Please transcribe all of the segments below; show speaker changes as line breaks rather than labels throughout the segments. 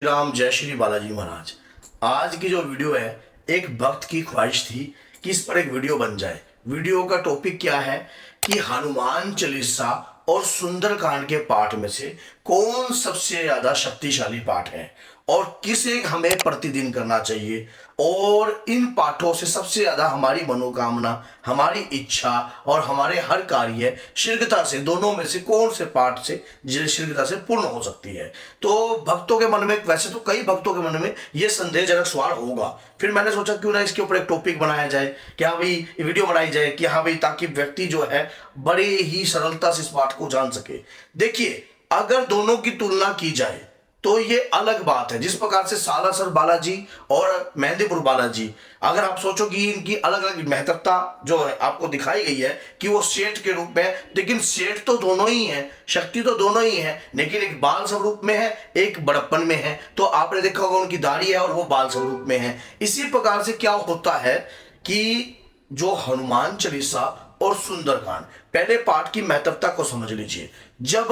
राम जय श्री बालाजी महाराज। आज की जो वीडियो है, एक भक्त की ख्वाहिश थी कि इस पर एक वीडियो बन जाए। वीडियो का टॉपिक क्या है कि हनुमान चालीसा और सुंदरकांड के पाठ में से कौन सबसे ज्यादा शक्तिशाली पाठ है और किसे हमें प्रतिदिन करना चाहिए, और इन पाठों से सबसे ज्यादा हमारी मनोकामना, हमारी इच्छा और हमारे हर कार्य शीघ्रता से, दोनों में से कौन से पाठ से शीघ्रता से पूर्ण हो सकती है। तो भक्तों के मन में, वैसे तो कई भक्तों के मन में यह संदेहजनक सवाल होगा। फिर मैंने सोचा क्यों ना इसके ऊपर एक टॉपिक बनाया जाए, कि हाँ भाई वीडियो बनाई जाए, कि हाँ भाई ताकि व्यक्ति जो है बड़े ही सरलता से इस बात को जान सके। देखिए, अगर दोनों की तुलना की जाए तो ये अलग बात है। जिस प्रकार से सालासर बालाजी और मेहंदीपुर बालाजी, अगर आप सोचो कि इनकी अलग अलग महत्वता जो है आपको दिखाई गई है कि वो सेठ के रूप में, लेकिन सेठ तो दोनों ही हैं, शक्ति तो दोनों ही है, लेकिन एक बाल स्वरूप में है, एक बड़प्पन में है। तो आपने देखा होगा उनकी दाढ़ी है और वो बाल स्वरूप में है। इसी प्रकार से क्या होता है कि जो हनुमान चालीसा और सुंदरकांड, पहले पाठ की महत्वता को समझ लीजिए। जब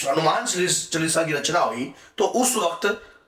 हनुमान चालीसा की रचना हुई तो उस वक्त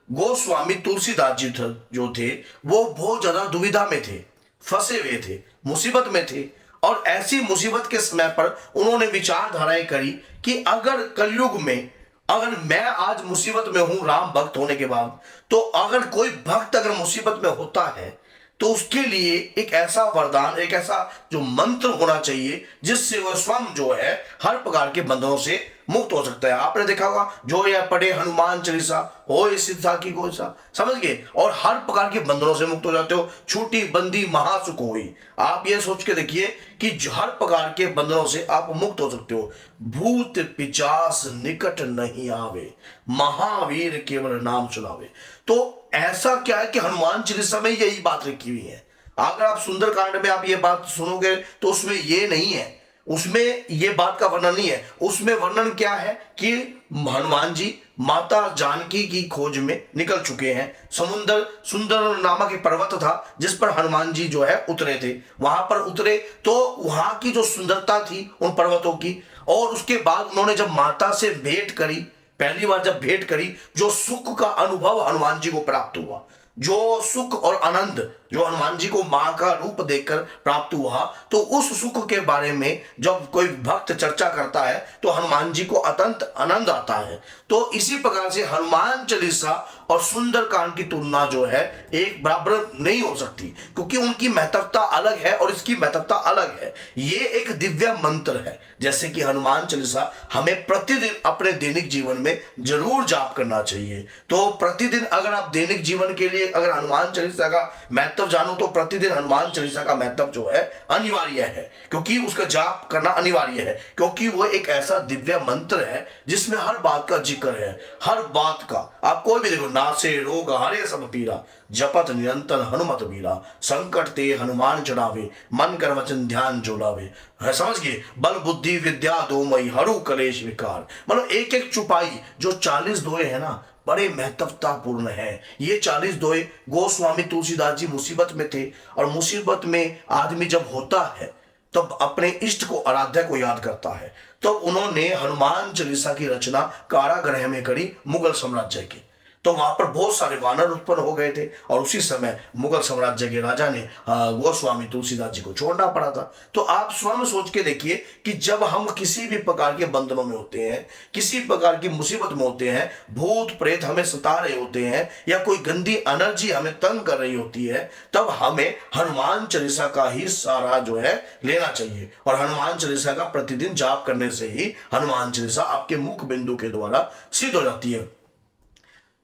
गोस्वामी तुलसीदास जी जो थे वो बहुत ज्यादा दुविधा में थे, फंसे हुए थे, मुसीबत में थे। और ऐसी मुसीबत के समय पर उन्होंने विचारधाराएं करी कि अगर कलयुग में, अगर मैं आज मुसीबत में हूं राम भक्त होने के बाद, तो अगर कोई भक्त अगर मुसीबत में होता है तो उसके लिए एक ऐसा वरदान, एक ऐसा जो मंत्र होना चाहिए जिससे वह स्वयं जो है हर प्रकार के बंधनों से मुक्त हो सकता है। आपने देखा होगा, जो यह पढ़े हनुमान चालीसा हो सिद्धा की गोसा, समझ गए, और हर प्रकार के बंधनों से मुक्त हो जाते हो। छूटी बंदी महासुख हुई। आप ये सोच के देखिए कि हर प्रकार के बंधनों से आप मुक्त हो सकते हो। भूत पिचास निकट नहीं आवे, महावीर केवल नाम सुनावे। तो ऐसा क्या है कि हनुमान चालीसा में यही बात लिखी हुई है। अगर आप सुंदरकांड में आप ये बात सुनोगे तो उसमें ये नहीं है, उसमें ये बात का वर्णन नहीं है। उसमें वर्णन क्या है कि हनुमान जी माता जानकी की खोज में निकल चुके हैं। समुद्र सुंदर नामक एक पर्वत था जिस पर हनुमान जी जो है उतरे थे। वहां पर उतरे तो वहां की जो सुंदरता थी उन पर्वतों की, और उसके बाद उन्होंने जब माता से भेंट करी, पहली बार जब भेंट करी, जो सुख का अनुभव हनुमान जी को प्राप्त हुआ, जो सुख और आनंद जो हनुमान जी को मां का रूप देखकर प्राप्त हुआ, तो उस सुख के बारे में जब कोई भक्त चर्चा करता है तो हनुमान जी को अत्यंत आनंद आता है। तो इसी प्रकार से हनुमान चालीसा और सुंदरकांड की तुलना जो है एक बराबर नहीं हो सकती, क्योंकि उनकी महत्वता अलग है और इसकी महत्वता अलग है। ये एक दिव्य मंत्र है। जैसे कि हनुमान चालीसा हमें प्रतिदिन अपने दैनिक जीवन में जरूर जाप करना चाहिए। तो प्रतिदिन अगर आप दैनिक जीवन के लिए अगर हनुमान चालीसा का महत्व जानो तो प्रतिदिन हनुमान चालीसा का महत्व जो है अनिवार्य है, क्योंकि उसका जाप करना अनिवार्य है, क्योंकि वो एक ऐसा दिव्य मंत्र है जिसमें हर बात का जिक्र है। हर बात का आप कोई भी देखो, नासे रोग हरे सब पीरा, जपत निरंतर हनुमत बीरा, संकट ते हनुमान चढ़ावे, मन कर वचन ध्यान जोड़ावे। समझ गए, बल बुद्धि विद्या दो मई, हरू कलेश विकार। मतलब एक एक चुपाई जो 40 दोए है ना, बड़े महत्वतापूर्ण है। ये 40 दोए गोस्वामी तुलसीदास जी मुसीबत में थे, और मुसीबत में आदमी जब होता है तब अपने इष्ट को, आराध्य को याद करता है। तो उन्होंने हनुमान चालीसा की रचना कारागृह में करी मुगल साम्राज्य की। तो वहां पर बहुत सारे वानर उत्पन्न हो गए थे, और उसी समय मुगल साम्राज्य के राजा ने गोस्वामी तुलसीदास जी को छोड़ना पड़ा था। तो आप स्वयं सोच के देखिए कि जब हम किसी भी प्रकार के बंधनों में होते हैं, किसी प्रकार की मुसीबत में होते हैं, भूत प्रेत हमें सता रहे होते हैं, या कोई गंदी एनर्जी हमें तंग कर रही होती है, तब हमें हनुमान चालीसा का ही सहारा जो है लेना चाहिए। और हनुमान चालीसा का प्रतिदिन जाप करने से ही हनुमान चालीसा आपके मुख बिंदु के द्वारा सिद्ध हो जाती है।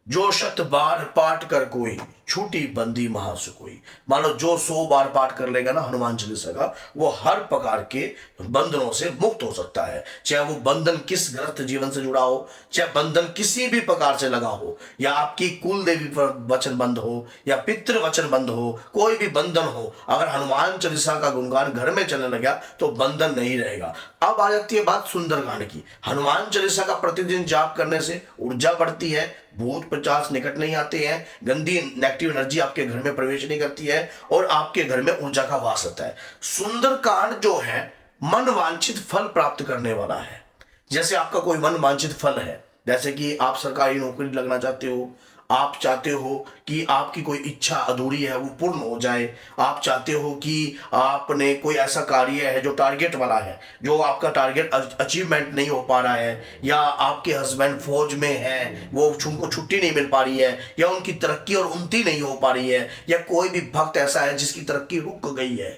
जो 100 बार पाठ कर कोई, छूटी बंदी महासुकोई। मान लो जो 100 बार पाठ कर लेगा ना हनुमान चालीसा का, वो हर प्रकार के बंधनों से मुक्त हो सकता है। चाहे वो बंधन किस ग्रस्त जीवन से जुड़ा हो, चाहे बंधन किसी भी प्रकार से लगा हो, या आपकी कुल देवी पर वचन बंध हो, या पितृ वचन बंध हो, कोई भी बंधन हो, अगर हनुमान चालीसा का गुणगान घर में चलने लगा तो बंधन नहीं रहेगा। अब आ जाती है बात सुंदरकांड की। हनुमान चालीसा का प्रतिदिन जाप करने से ऊर्जा बढ़ती है, भूत पिशाच निकट नहीं आते हैं, गंदी नेगेटिव एनर्जी आपके घर में प्रवेश नहीं करती है, और आपके घर में ऊर्जा का वास होता है। सुंदरकांड जो है मन वांछित फल प्राप्त करने वाला है। जैसे आपका कोई मन वांछित फल है, जैसे कि आप सरकारी नौकरी लगना चाहते हो, आप चाहते हो कि आपकी कोई इच्छा अधूरी है वो पूर्ण हो जाए, आप चाहते हो कि आपने कोई ऐसा कार्य है जो टारगेट वाला है, जो आपका टारगेट अचीवमेंट नहीं हो पा रहा है, या आपके हस्बैंड फौज में है, वो उनको छुट्टी नहीं मिल पा रही है, या उनकी तरक्की और उन्नति नहीं हो पा रही है, या कोई भी भक्त ऐसा है जिसकी तरक्की रुक गई है,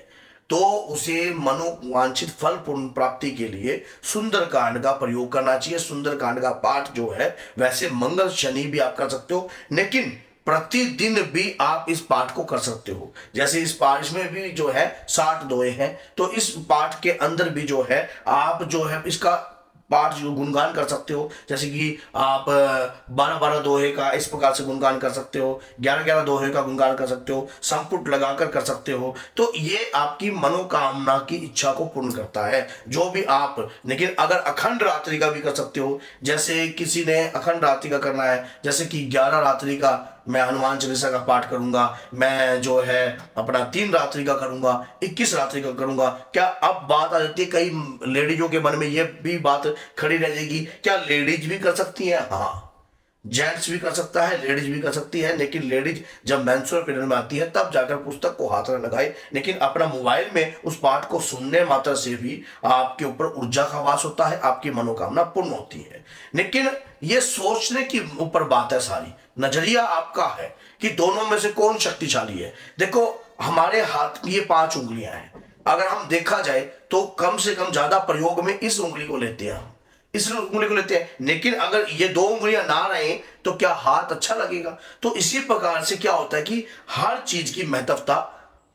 तो उसे मनोवांछित फल पूर्ण प्राप्ति के लिए सुंदरकांड का प्रयोग करना चाहिए। सुंदरकांड का पाठ जो है, वैसे मंगल शनि भी आप कर सकते हो, लेकिन प्रतिदिन भी आप इस पाठ को कर सकते हो। जैसे इस पाठ इसमें भी जो है 60 दोहे हैं, तो इस पाठ के अंदर भी जो है आप जो है इसका पाठ जो गुणगान कर सकते हो। जैसे कि आप 12-12 दोहे का इस प्रकार से गुणगान कर सकते हो, 11-11 दोहे का गुणगान कर सकते हो, संपुट लगाकर कर सकते हो। तो ये आपकी मनोकामना की इच्छा को पूर्ण करता है, जो भी आप। लेकिन अगर अखंड रात्रि का भी कर सकते हो, जैसे किसी ने अखंड रात्रि का करना है, जैसे कि 11 रात्रि का मैं हनुमान चालीसा का पाठ करूंगा, मैं जो है अपना 3 रात्रि का करूंगा, 21 रात्रि का करूंगा। क्या अब बात आ जाती है, कई लेडीजों के मन में ये भी बात खड़ी रह जाएगी, क्या लेडीज भी कर सकती है? हाँ, जेंट्स भी कर सकता है, लेडीज भी कर सकती है, लेकिन लेडीज जब मेंस्ट्रुअल पीरियड में आती है तब जाकर पुस्तक को हाथ में लगाए। लेकिन अपना मोबाइल में उस पाठ को सुनने मात्र से भी आपके ऊपर ऊर्जा का वास होता है, आपकी मनोकामना पूर्ण होती है। लेकिन ये सोचने की ऊपर बात है, सारी नजरिया आपका है कि दोनों में से कौन शक्तिशाली है। देखो, हमारे हाथ की ये 5 उंगलियां हैं, अगर हम देखा जाए तो कम से कम ज्यादा प्रयोग में इस उंगली को लेते हैं, इस उंगली को लेते हैं। लेकिन अगर ये 2 उंगलियां ना रहे तो क्या हाथ अच्छा लगेगा? तो इसी प्रकार से क्या होता है कि हर चीज की महत्वता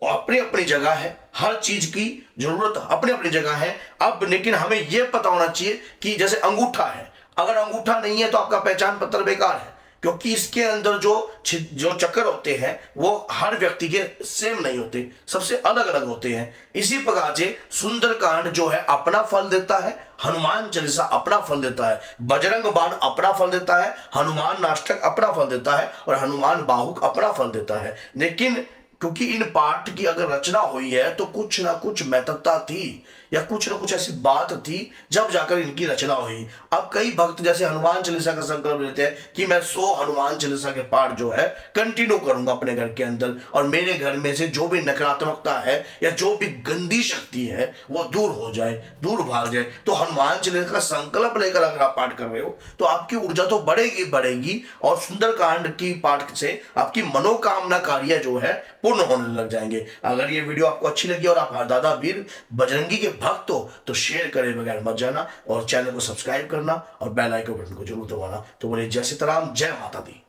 अपनी अपनी जगह है, हर चीज की जरूरत अपनी अपनी जगह है। अब लेकिन हमें यह पता होना चाहिए कि जैसे अंगूठा है, अगर अंगूठा नहीं है तो आपका पहचान पत्र बेकार है, क्योंकि इसके अंदर जो चक्कर होते हैं वो हर व्यक्ति के सेम नहीं होते, सबसे अलग अलग होते हैं। इसी प्रकार से सुंदरकांड जो है अपना फल देता है, हनुमान चालीसा अपना फल देता है, बजरंग बाण अपना फल देता है, हनुमान नाष्टक अपना फल देता है, और हनुमान बाहुक अपना फल देता है। लेकिन क्योंकि इन पाठ की अगर रचना हुई है तो कुछ ना कुछ महत्वता थी, या कुछ ना कुछ ऐसी बात थी जब जाकर इनकी रचना हुई। अब कई भक्त जैसे हनुमान चालीसा का संकल्प लेते हैं कि मैं 100 हनुमान चालीसा के पाठ जो है कंटिन्यू करूंगा अपने घर के अंदर, और मेरे घर में से जो भी नकारात्मकता है या जो भी गंदी शक्ति है वो दूर हो जाए, दूर भाग जाए। तो हनुमान चालीसा का संकल्प लेकर अगर आप पाठ कर रहे हो तो आपकी ऊर्जा तो बढ़ेगी बढ़ेगी, और सुंदरकांड की पाठ से आपकी मनोकामना कार्य जो है पूर्ण होने लग जाएंगे। अगर ये वीडियो आपको अच्छी लगी और आप दादा वीर बजरंगी के भक्त हो तो शेयर करे बगैर मत जाना, और चैनल को सब्सक्राइब करना और बेल आइकन बटन को जरूर दबाना। तो बोले जय सीताराम, जय माता दी।